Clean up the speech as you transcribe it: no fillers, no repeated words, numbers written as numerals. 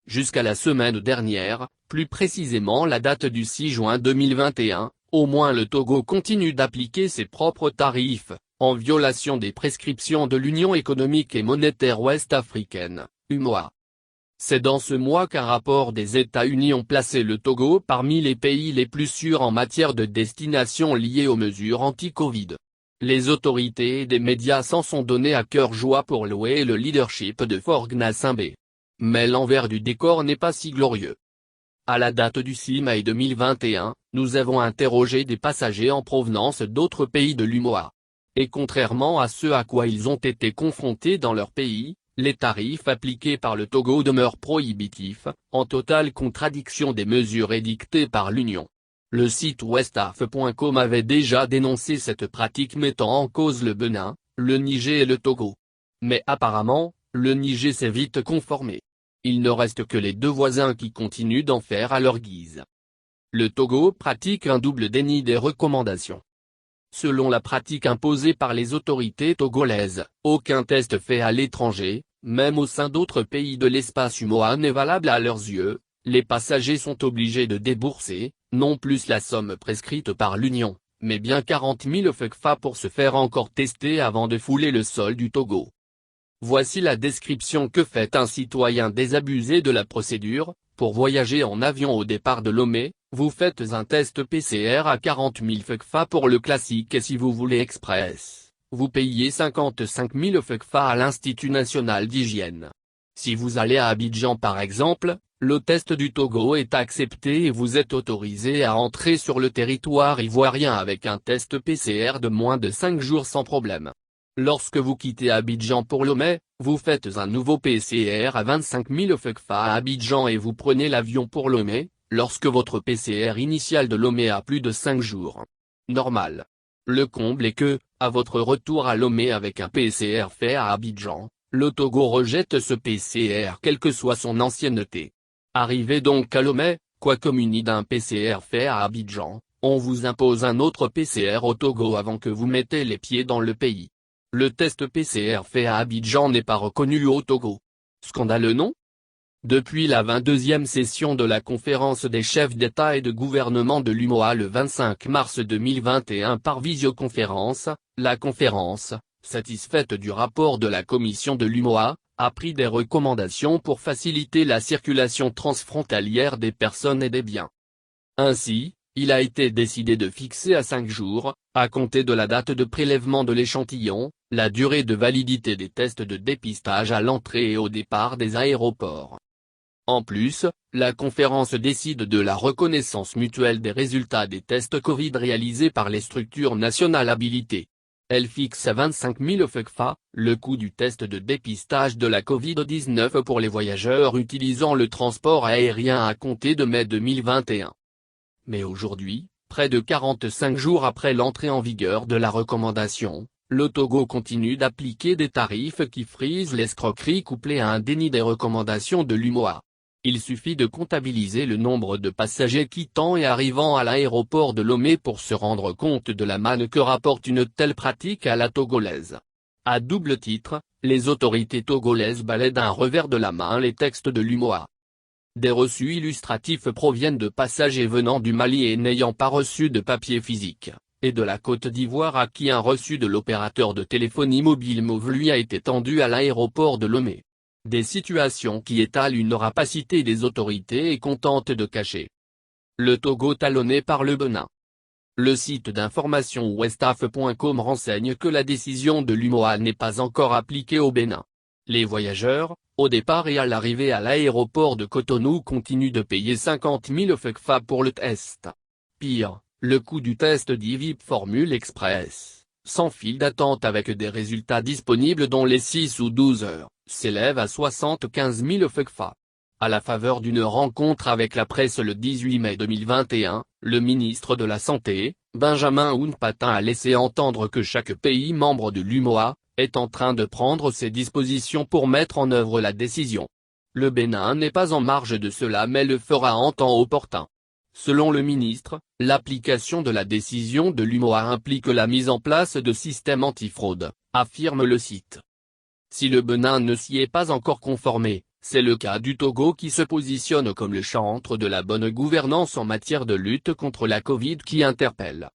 Jusqu'à la semaine dernière, plus précisément la date du 6 juin 2021, au moins le Togo continue d'appliquer ses propres tarifs, en violation des prescriptions de l'Union économique et monétaire ouest-africaine, UEMOA. C'est dans ce mois qu'un rapport des États-Unis ont placé le Togo parmi les pays les plus sûrs en matière de destination liée aux mesures anti-Covid. Les autorités et des médias s'en sont donnés à cœur joie pour louer le leadership de Faure Gnassingbé. Mais l'envers du décor n'est pas si glorieux. À la date du 6 mai 2021, nous avons interrogé des passagers en provenance d'autres pays de l'UEMOA. Et contrairement à ce à quoi ils ont été confrontés dans leur pays, les tarifs appliqués par le Togo demeurent prohibitifs, en totale contradiction des mesures édictées par l'Union. Le site westaf.com avait déjà dénoncé cette pratique mettant en cause le Bénin, le Niger et le Togo. Mais apparemment, le Niger s'est vite conformé. Il ne reste que les deux voisins qui continuent d'en faire à leur guise. Le Togo pratique un double déni des recommandations. Selon la pratique imposée par les autorités togolaises, aucun test fait à l'étranger, même au sein d'autres pays de l'espace UEMOA n'est valable à leurs yeux. Les passagers sont obligés de débourser, non plus la somme prescrite par l'Union, mais bien 40 000 FCFA pour se faire encore tester avant de fouler le sol du Togo. Voici la description que fait un citoyen désabusé de la procédure. Pour voyager en avion au départ de Lomé, vous faites un test PCR à 40 000 FCFA pour le classique et si vous voulez express, vous payez 55 000 FCFA à l'Institut national d'hygiène. Si vous allez à Abidjan par exemple, le test du Togo est accepté et vous êtes autorisé à entrer sur le territoire ivoirien avec un test PCR de moins de 5 jours sans problème. Lorsque vous quittez Abidjan pour Lomé, vous faites un nouveau PCR à 25 000 FCFA à Abidjan et vous prenez l'avion pour Lomé, lorsque votre PCR initial de Lomé a plus de 5 jours. Normal. Le comble est que, à votre retour à Lomé avec un PCR fait à Abidjan, le Togo rejette ce PCR quelle que soit son ancienneté. Arrivé donc à Lomé, quoique muni d'un PCR fait à Abidjan, on vous impose un autre PCR au Togo avant que vous mettez les pieds dans le pays. Le test PCR fait à Abidjan n'est pas reconnu au Togo. Scandaleux non? Depuis la 22e session de la conférence des chefs d'État et de gouvernement de l'UEMOA le 25 mars 2021 par visioconférence, la conférence, satisfaite du rapport de la commission de l'UEMOA, a pris des recommandations pour faciliter la circulation transfrontalière des personnes et des biens. Ainsi, il a été décidé de fixer à 5 jours, à compter de la date de prélèvement de l'échantillon, la durée de validité des tests de dépistage à l'entrée et au départ des aéroports. En plus, la conférence décide de la reconnaissance mutuelle des résultats des tests Covid réalisés par les structures nationales habilitées. Elle fixe à 25 000 FCFA, le coût du test de dépistage de la Covid-19 pour les voyageurs utilisant le transport aérien à compter de mai 2021. Mais aujourd'hui, près de 45 jours après l'entrée en vigueur de la recommandation, le Togo continue d'appliquer des tarifs qui frisent l'escroquerie couplée à un déni des recommandations de l'UEMOA. Il suffit de comptabiliser le nombre de passagers quittant et arrivant à l'aéroport de Lomé pour se rendre compte de la manne que rapporte une telle pratique à la togolaise. À double titre, les autorités togolaises balaient d'un revers de la main les textes de l'UEMOA. Des reçus illustratifs proviennent de passagers venant du Mali et n'ayant pas reçu de papier physique, et de la Côte d'Ivoire à qui un reçu de l'opérateur de téléphonie mobile Move lui a été tendu à l'aéroport de Lomé. Des situations qui étalent une rapacité des autorités et contentent de cacher. Le Togo talonné par le Bénin. Le site d'information westaf.com renseigne que la décision de l'UEMOA n'est pas encore appliquée au Bénin. Les voyageurs, au départ et à l'arrivée à l'aéroport de Cotonou continuent de payer 50 000 FCFA pour le test. Pire, le coût du test d'IVIP Formule Express, sans file d'attente avec des résultats disponibles dans les 6 ou 12 heures, s'élève à 75 000 FCFA. À la faveur d'une rencontre avec la presse le 18 mai 2021, le ministre de la Santé, Benjamin Hunpatin a laissé entendre que chaque pays membre de l'UEMOA est en train de prendre ses dispositions pour mettre en œuvre la décision. Le Bénin n'est pas en marge de cela mais le fera en temps opportun. Selon le ministre, l'application de la décision de l'UEMOA implique la mise en place de systèmes antifraude, affirme le site. Si le Bénin ne s'y est pas encore conformé, C'est le cas du Togo qui se positionne comme le chantre de la bonne gouvernance en matière de lutte contre la Covid qui interpelle.